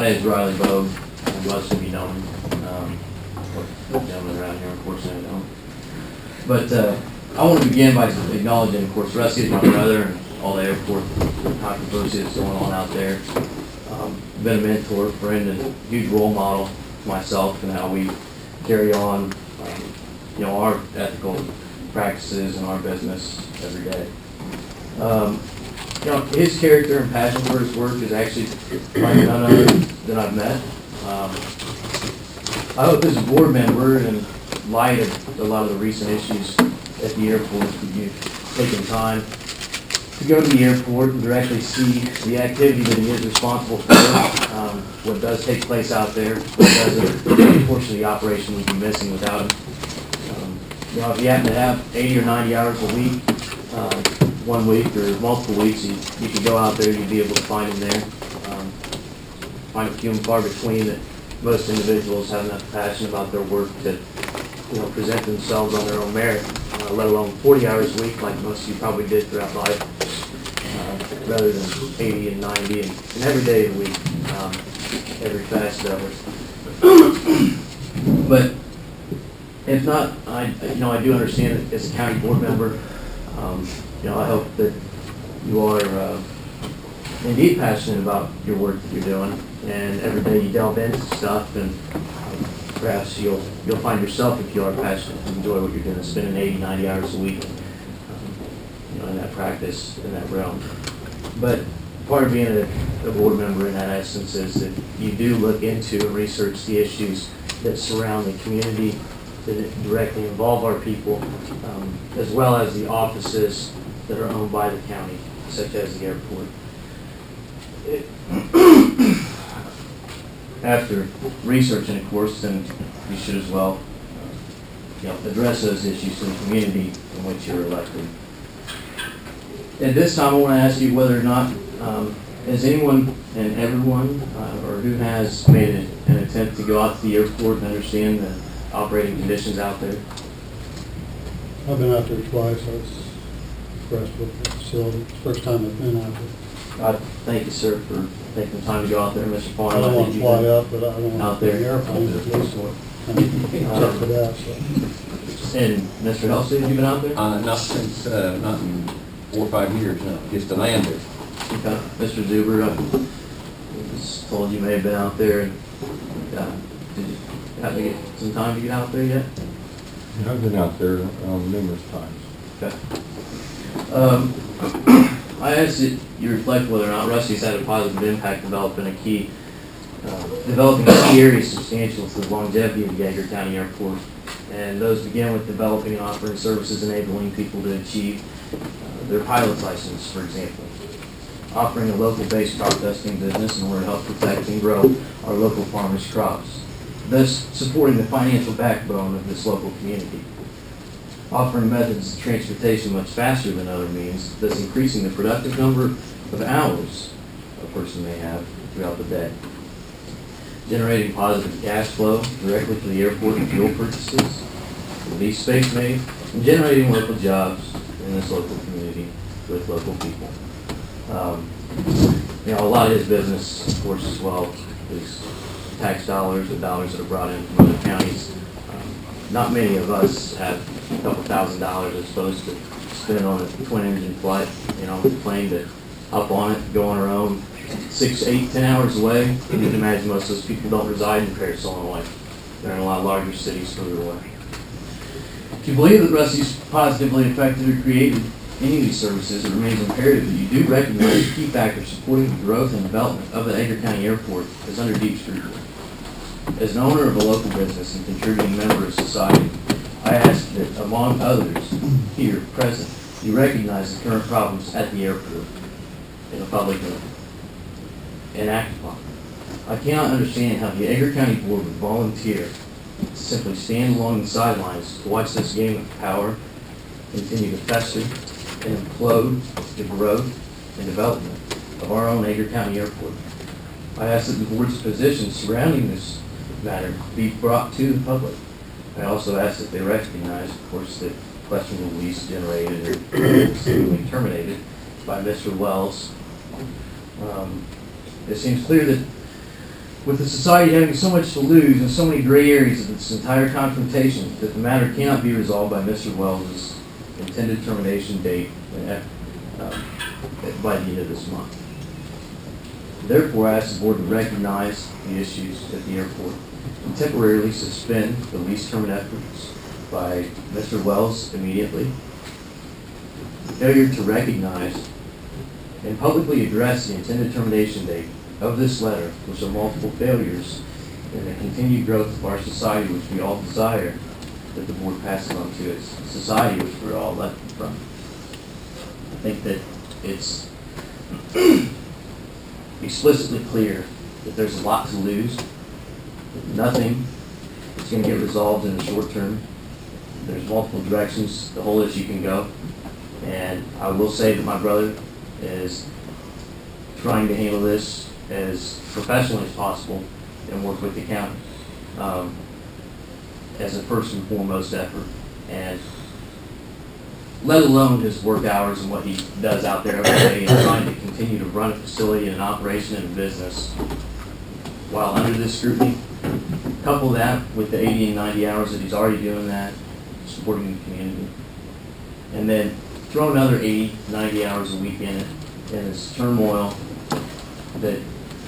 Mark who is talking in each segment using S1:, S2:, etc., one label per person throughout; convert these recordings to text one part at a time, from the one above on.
S1: My name is Riley Bogue. Most of you know him. Gentlemen around here, unfortunately, I don't. But I want to begin by acknowledging, of course, Rusty is my brother and all the airport controversy that's going on out there. Been a mentor, friend, and huge role model to myself and how we carry on, our ethical practices in our business every day. His character and passion for his work is actually like none other that I've met. I hope as a board member, in light of a lot of the recent issues at the airport, that you've taken time to go to the airport and directly see the activity that he is responsible for, what does take place out there, unfortunately the operation would be missing without him. If you happen to have 80 or 90 hours a week, 1 week or multiple weeks, you could go out there and you'd be able to find him there. Find it few and far between that most individuals have enough passion about their work to present themselves on their own merit, let alone 40 hours a week like most of you probably did throughout life, rather than 80 and 90 and every day of the week, every facet of it. But if not, I do understand that as a county board member, I hope that you are indeed passionate about your work that you're doing, and every day you delve into stuff, and perhaps you'll find yourself, if you are passionate, to enjoy what you're doing, spending 80, 90 hours a week, in that practice, in that realm. But part of being a board member in that essence is that you do look into and research the issues that surround the community, that directly involve our people, as well as the offices that are owned by the county, such as the airport. After researching, of course, then you should as well address those issues to the community in which you're elected. At this time, I want to ask you whether or not has anyone and everyone, or who has made an attempt to go out to the airport and understand the operating conditions out there?
S2: I've been out there twice. I was impressed with the facility. It's the first time I've been out there.
S1: Thank you, sir, for taking the time to go out there, Mr. Farmer.
S2: I don't want to fly up, but I don't
S1: out
S2: want to
S1: there.
S2: be airplane at least. Except for that. So.
S1: And Mr. Halsey, have you been out there?
S3: Not since, not in 4 or 5 years, no, just to land it.
S1: Okay. Mr. Zuber, I was told you may have been out there. And, did you have to get some time to get out there yet?
S4: Yeah, I've been out there numerous times.
S1: Okay. I asked that you reflect whether or not Rusty's had a positive impact developing a key area substantial to the longevity of the Edgar County Airport. And those begin with developing and offering services enabling people to achieve their pilot's license, for example. Offering a local-based crop dusting business in order to help protect and grow our local farmers' crops, thus supporting the financial backbone of this local community. Offering methods of transportation much faster than other means, thus increasing the productive number of hours a person may have throughout the day. Generating positive cash flow directly to the airport and fuel purchases, lease space made, and generating local jobs in this local community with local people. A lot of his business, of course, as well, is tax dollars, the dollars that are brought in from other counties. Not many of us have a couple $1,000s as opposed to spend on a twin-engine flight, with a plane to hop on it, go on our own 6, 8, 10 hours away. You can imagine most of those people don't reside in Paris, Illinois. They're in a lot larger cities further away. If you believe that Rusty's positively affected or created any of these services, it remains imperative that you do recognize the key factor supporting the growth and development of the Edgar County Airport is under deep scrutiny. As an owner of a local business and contributing member of society, I ask that, among others here present, you recognize the current problems at the airport in the public and act upon them. I cannot understand how the Edgar County Board would volunteer to simply stand along the sidelines to watch this game of power continue to fester and implode the growth and development of our own Edgar County Airport. I ask that the board's position surrounding this matter be brought to the public. I also ask that they recognize, of course, that questionable lease generated or seemingly terminated by Mr. Wells. It seems clear that With the society having so much to lose and so many gray areas of this entire confrontation, that the matter cannot be resolved by Mr. Wells' intended termination date by the end of this month. Therefore, I ask the board to recognize the issues at the airport and temporarily suspend the lease termination efforts by Mr. Wells immediately. The failure to recognize and publicly address the intended termination date of this letter, which are multiple failures in the continued growth of our society, which we all desire that the board passes on to its society, which we're all left from. I think that it's explicitly clear that there's a lot to lose. Nothing is going to get resolved in the short term. There's multiple directions the whole issue can go. And I will say that my brother is trying to handle this as professionally as possible and work with the county as a first and foremost effort. And let alone his work hours and what he does out there every day and trying to continue to run a facility and an operation and a business while under this scrutiny. Couple that with the 80 and 90 hours that he's already doing that, supporting the community. And then throw another 80, 90 hours a week in it, and this turmoil that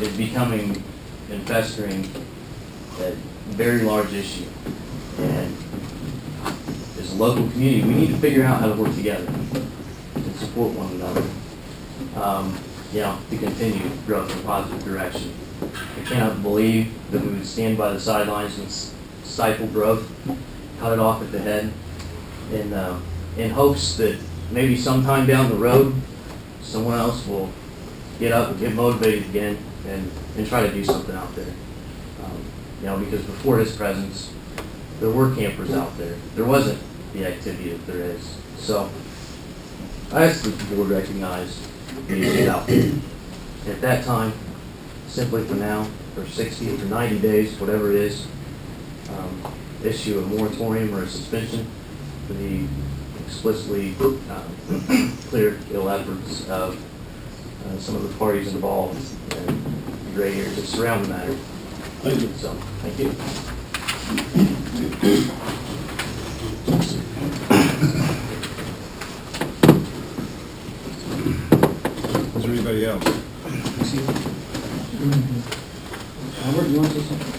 S1: is becoming and festering a very large issue. And as a local community, we need to figure out how to work together and support one another, to continue growth in a positive direction. I cannot believe that we would stand by the sidelines and stifle growth, cut it off at the head, in hopes that maybe sometime down the road, someone else will get up and get motivated again and try to do something out there. Because before his presence, there were campers out there. There wasn't the activity that there is. So I ask that the board recognize the issue out there. At that time, simply for now, for 60 or 90 days, whatever it is, issue a moratorium or a suspension for the explicitly clear ill efforts of some of the parties involved and the gray areas that surround the matter.
S2: Thank you.
S1: So, thank you.
S4: Is there anybody else?
S1: Albert, you want to say something?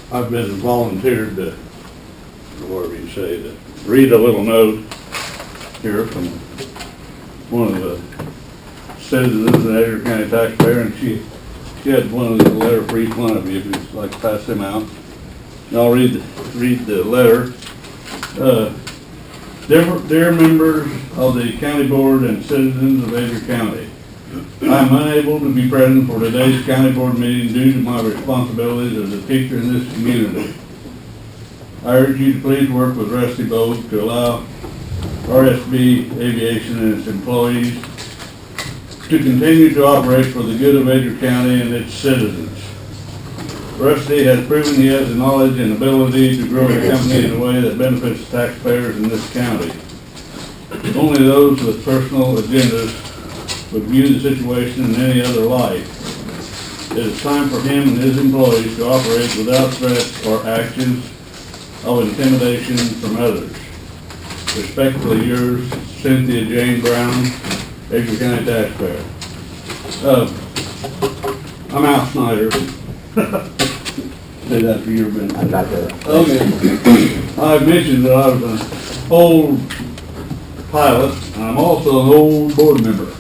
S5: I've been volunteered to, whatever you say, to read a little note here from one of the citizens, an Edgar County taxpayer, and she had one of the letter for each one of you, if you'd like to pass them out. And I'll read the letter. Dear members of the county board and citizens of Edgar County, I am unable to be present for today's county board meeting due to my responsibilities as a teacher in this community. I urge you to please work with Rusty Boat to allow RSB Aviation and its employees to continue to operate for the good of Edgar County and its citizens. Rusty has proven he has the knowledge and ability to grow the company in a way that benefits taxpayers in this county. Only those with personal agendas would view the situation in any other light. It is time for him and his employees to operate without threats or actions of intimidation from others. Respectfully yours, Cynthia Jane Brown, Edgar County taxpayer. I'm Al Snyder. Say that for your benefit.
S1: I got that.
S5: Okay. I mentioned that I was an old pilot, and I'm also an old board member.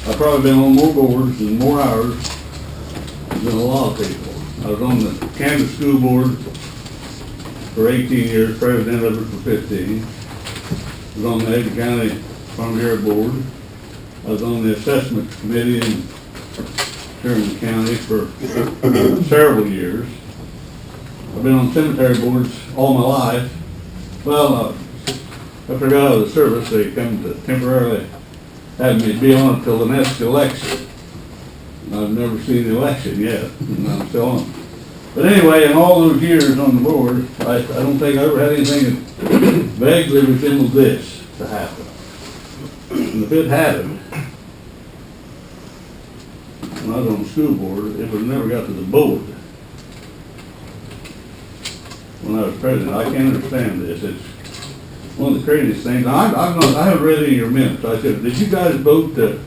S5: I've probably been on more boards and more hours than a lot of people. I was on the Kansas School Board for 18 years, president of it for 15. I was on the Edgar County Farm Bureau Board. I was on the Assessment Committee in Sherman County for several years. I've been on cemetery boards all my life. Well, after I got out of the service, they come to temporarily have me be on it till the next election. I've never seen the election yet, and I'm still on. But anyway, in all those years on the board, I don't think I ever had anything that vaguely resembled this to happen. And if it happened, when I was on the school board, it was never got to the board. When I was president, I can't understand this. It's one of the craziest things. I haven't read any of your minutes. I said, did you guys vote to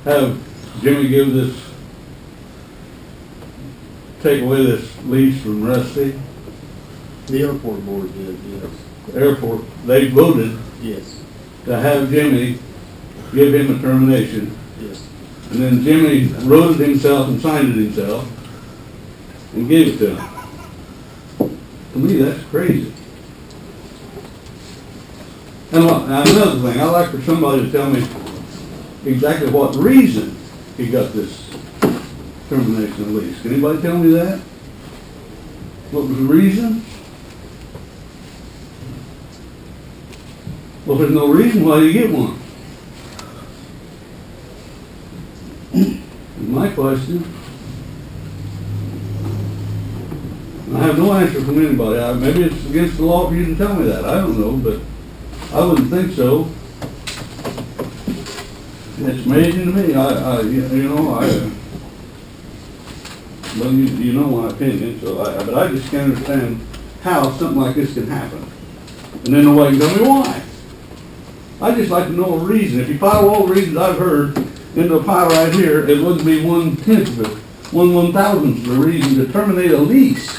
S5: have Jimmy give this, take away this lease from Rusty?
S2: The airport board did, yes.
S5: Airport, they voted
S2: Yes.
S5: to have Jimmy give him a termination.
S2: Yes.
S5: And then Jimmy wrote it himself and signed it himself and gave it to him. To me, that's crazy. And look, now another thing, I'd like for somebody to tell me exactly what reason he got this termination of lease. Can anybody tell me that? What was the reason? Well, if there's no reason, why do you get one? Is my question. I have no answer from anybody. Maybe it's against the law for you to tell me that. I don't know, but I wouldn't think so. It's amazing to me. Well, you know my opinion, but I just can't understand how something like this can happen. And then nobody can tell me why. I'd just like to know a reason. If you pile all the reasons I've heard into a pile right here, it wouldn't be 1/10 of it, 1/1000th of the reason to terminate a lease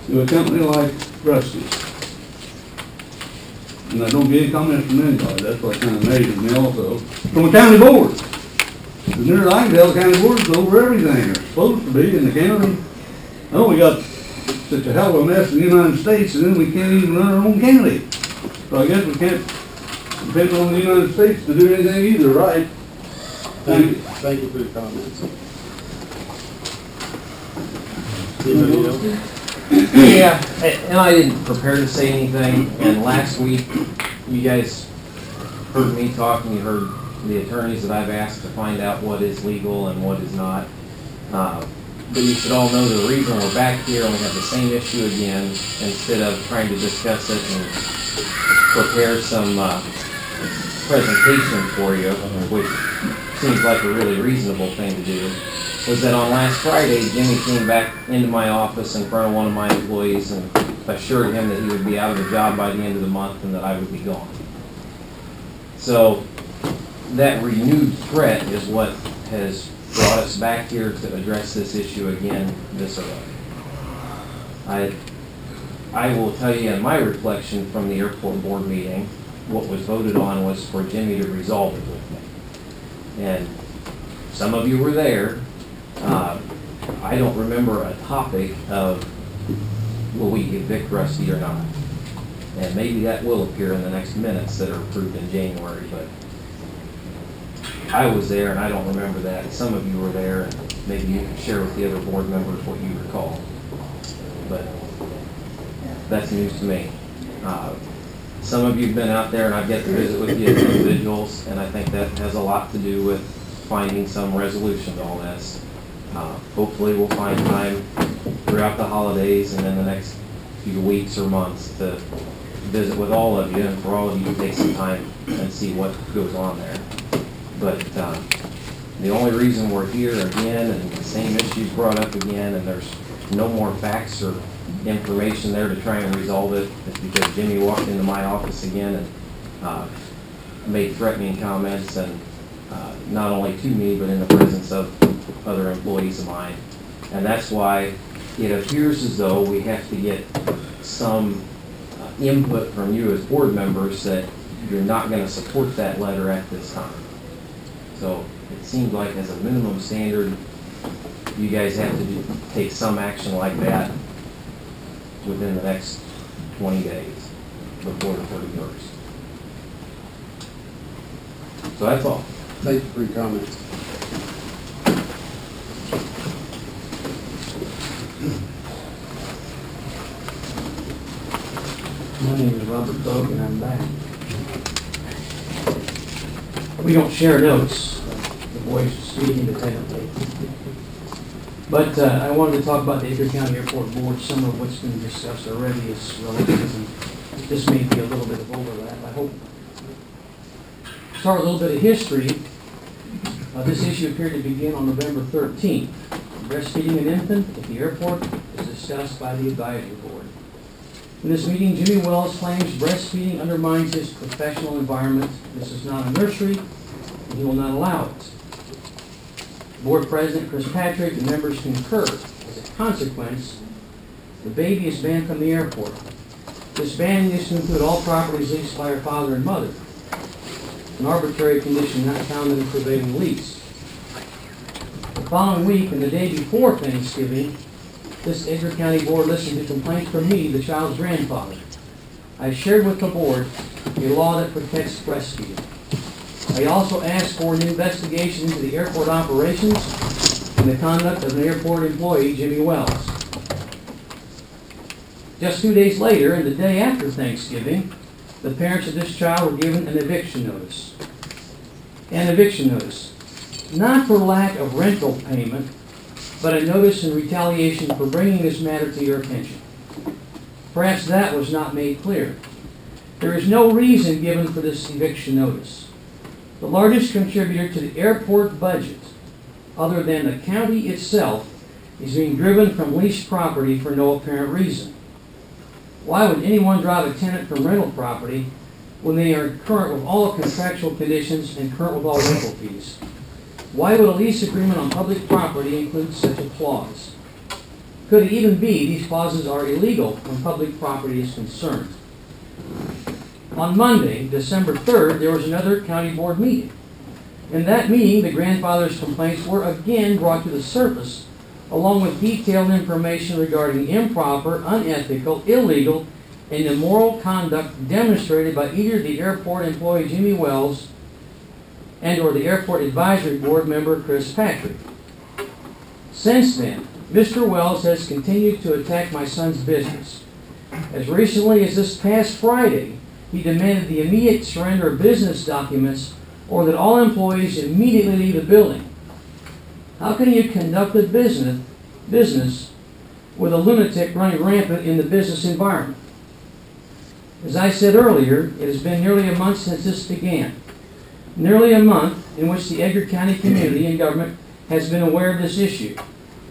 S5: to a company like Rusty's. And I don't get any comments from anybody. That's what kind of amazes me also. From the county board. As near as I can tell, the county board's over everything. They're supposed to be in the county. I know we got such a hell of a mess in the United States, and then we can't even run our own county. So I guess we can't depend on the United States to do anything either, right?
S2: Thank you. Thank you for your comments. Anybody else?
S6: Yeah, and I didn't prepare to say anything, and last week, you guys heard me talk, and you heard the attorneys that I've asked to find out what is legal and what is not. But you should all know the reason we're back here and we have the same issue again, instead of trying to discuss it and prepare some presentation for you, which seems like a really reasonable thing to do, was that on last Friday, Jimmy came back into my office in front of one of my employees and assured him that he would be out of the job by the end of the month and that I would be gone. So that renewed threat is what has brought us back here to address this issue again this early. I will tell you in my reflection from the airport board meeting, what was voted on was for Jimmy to resolve it with me. And some of you were there. I don't remember a topic of will we evict Rusty or not. And maybe that will appear in the next minutes that are approved in January, but I was there and I don't remember that. Some of you were there, and maybe you can share with the other board members what you recall. But that's news to me. Some of you have been out there and I've got to visit with the individuals, and I think that has a lot to do with finding some resolution to all this. Hopefully we'll find time throughout the holidays and in the next few weeks or months to visit with all of you, and for all of you to take some time and see what goes on there. But the only reason we're here again and the same issues brought up again, and there's no more facts or information there to try and resolve it, is because Jimmy walked into my office again and made threatening comments, and not only to me but in the presence of other employees of mine. And that's why it appears as though we have to get some input from you as board members that you're not going to support that letter at this time. So it seems like as a minimum standard, you guys have to take some action like that within the next 20 days before the 31st. So that's all.
S2: Thank you for your comments.
S1: My name is Robert Bug, and I'm back. We don't share notes. The boys speak independently. But I wanted to talk about the Edgar County Airport Board. Some of what's been discussed already is relative, and this may be a little bit of overlap. I hope. Start a little bit of history.
S7: This issue appeared to begin on November 13th. Breastfeeding an infant at the airport is discussed by the advisory board. In this meeting, Jimmy Wells claims breastfeeding undermines his professional environment. This is not a nursery, and he will not allow it. Board President Chris Patrick and members concur. As a consequence, the baby is banned from the airport. This ban used to include all properties leased by her father and mother, an arbitrary condition not found in the prevailing lease. The following week and the day before Thanksgiving, this Edgar County Board listened to complaints from me, the child's grandfather. I shared with the board a law that protects breastfeeding. I also asked for an investigation into the airport operations and the conduct of an airport employee, Jimmy Wells. Just 2 days later, and the day after Thanksgiving, the parents of this child were given an eviction notice. An eviction notice, not for lack of rental payment, but a notice in retaliation for bringing this matter to your attention. Perhaps that was not made clear. There is no reason given for this eviction notice. The largest contributor to the airport budget, other than the county itself, is being driven from leased property for no apparent reason. Why would anyone drive a tenant from rental property when they are current with all contractual conditions and current with all rental fees? Why would a lease agreement on public property include such a clause? Could it even be these clauses are illegal when public property is concerned? On Monday, December 3rd, there was another county board meeting. In that meeting, the grandfather's complaints were again brought to the surface, along with detailed information regarding improper, unethical, illegal, and immoral conduct demonstrated by either the airport employee Jimmy Wells and or the airport advisory board member Chris Patrick. Since then, Mr. Wells has continued to attack my son's business. As recently as this past Friday, he demanded the immediate surrender of business documents or that all employees immediately leave the building. How can you conduct a business with a lunatic running rampant in the business environment? As I said earlier, it has been nearly a month since this began. Nearly a month in which the Edgar County community and government has been aware of this issue.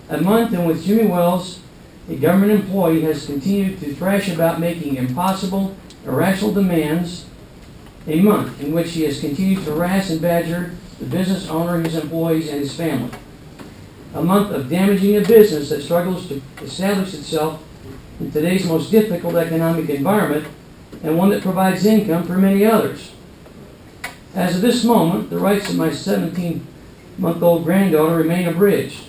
S7: A month in which Jimmy Wells, a government employee, has continued to thrash about making impossible, irrational demands. A month in which he has continued to harass and badger the business owner, his employees, and his family. A month of damaging a business that struggles to establish itself in today's most difficult economic environment and one that provides income for many others. As of this moment, the rights of my 17-month-old granddaughter remain abridged.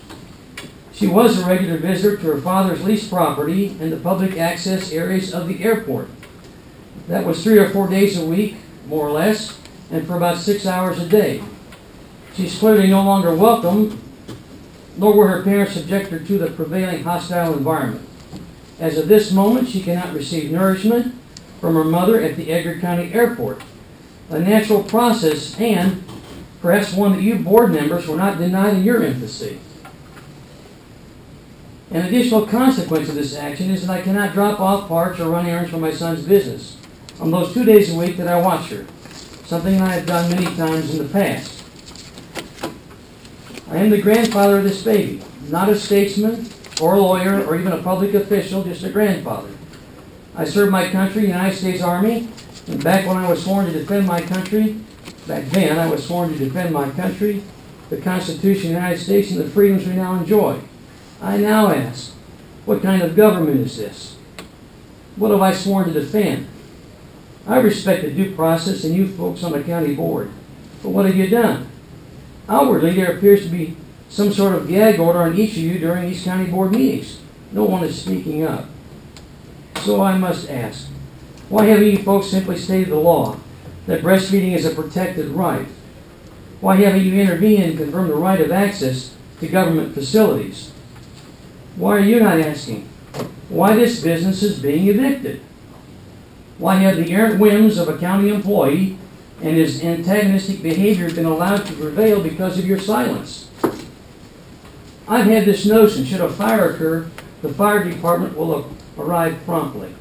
S7: She was a regular visitor to her father's leased property in the public access areas of the airport. That was 3 or 4 days a week, more or less, and for about 6 hours a day. She's clearly no longer welcome, nor were her parents subject her to the prevailing hostile environment. As of this moment, she cannot receive nourishment from her mother at the Edgar County Airport, a natural process and perhaps one that you board members were not denied in your infancy. An additional consequence of this action is that I cannot drop off parts or run errands for my son's business on those 2 days a week that I watch her, something I have done many times in the past. I am the grandfather of this baby, not a statesman or a lawyer or even a public official, just a grandfather. I served my country in the United States Army, and back when I was sworn to defend my country, back then I was sworn to defend my country, the Constitution of the United States, and the freedoms we now enjoy. I now ask, what kind of government is this? What have I sworn to defend? I respect the due process and you folks on the county board, but what have you done? Outwardly, there appears to be some sort of gag order on each of you during these county board meetings. No one is speaking up. So I must ask, why haven't you folks simply stated the law that breastfeeding is a protected right? Why haven't you intervened and confirmed the right of access to government facilities? Why are you not asking why this business is being evicted? Why have the errant whims of a county employee and his antagonistic behavior been allowed to prevail because of your silence? I've had this notion, should a fire occur, the fire department will arrive promptly.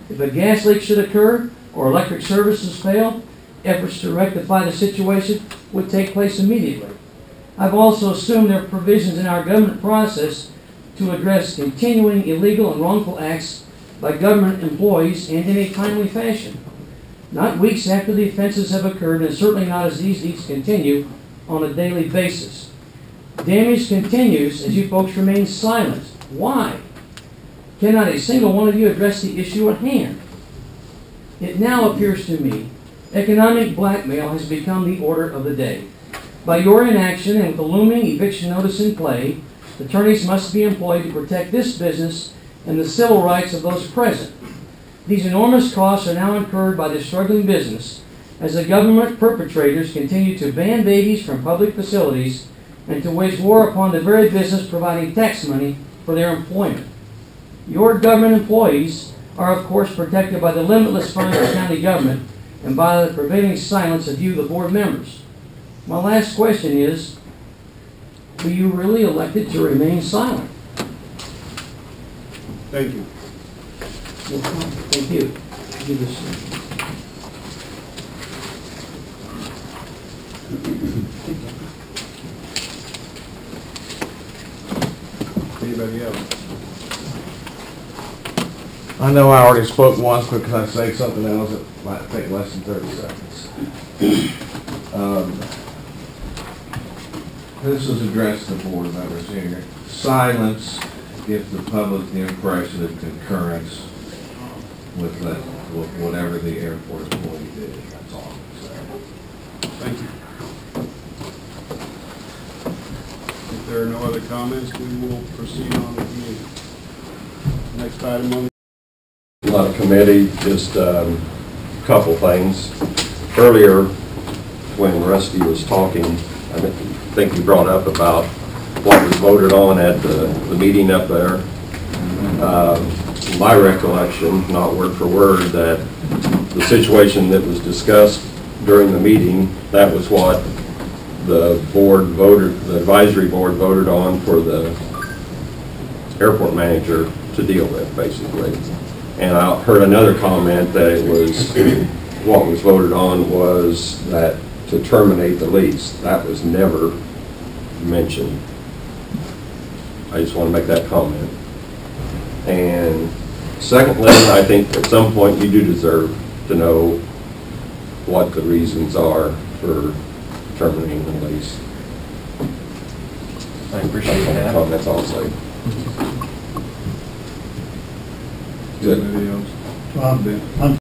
S7: If a gas leak should occur or electric services fail, efforts to rectify the situation would take place immediately. I've also assumed there are provisions in our government process to address continuing illegal and wrongful acts by government employees and in a timely fashion. Not weeks after the offenses have occurred, and certainly not as these deeds continue on a daily basis. Damage continues as you folks remain silent. Why? Cannot a single one of you address the issue at hand? It now appears to me economic blackmail has become the order of the day. By your inaction and with the looming eviction notice in play, attorneys must be employed to protect this business and the civil rights of those present. These enormous costs are now incurred by the struggling business as the government perpetrators continue to ban babies from public facilities and to wage war upon the very business providing tax money for their employment. Your government employees are, of course, protected by the limitless funds of county government and by the prevailing silence of you, the board members. My last question is, were you really elected to remain silent?
S5: Thank you.
S7: Thank you. Give this.
S5: Anybody else?
S4: I know I already spoke once because I say something else that might take less than 30 seconds. This is addressed to board members here. Silence gives the public the impression of concurrence with whatever the airport employee did. That's all I'm saying.
S5: Thank you. If there are no other comments, we will proceed on with the meeting. Next item on
S8: On the committee, just a couple things. Earlier, when Rusty was talking, I think he brought up about what was voted on at the meeting up there. My recollection, not word for word, that the situation that was discussed during the meeting, that was what the board voted, the advisory board voted on for the airport manager to deal with, basically. And I heard another comment that it was, what was voted on was that to terminate the lease. That was never mentioned. I just want to make that comment. And secondly, I think at some point you do deserve to know what the reasons are for terminating the lease.
S6: I appreciate that.
S8: That's all I'll say.
S5: anybody else?
S2: I'm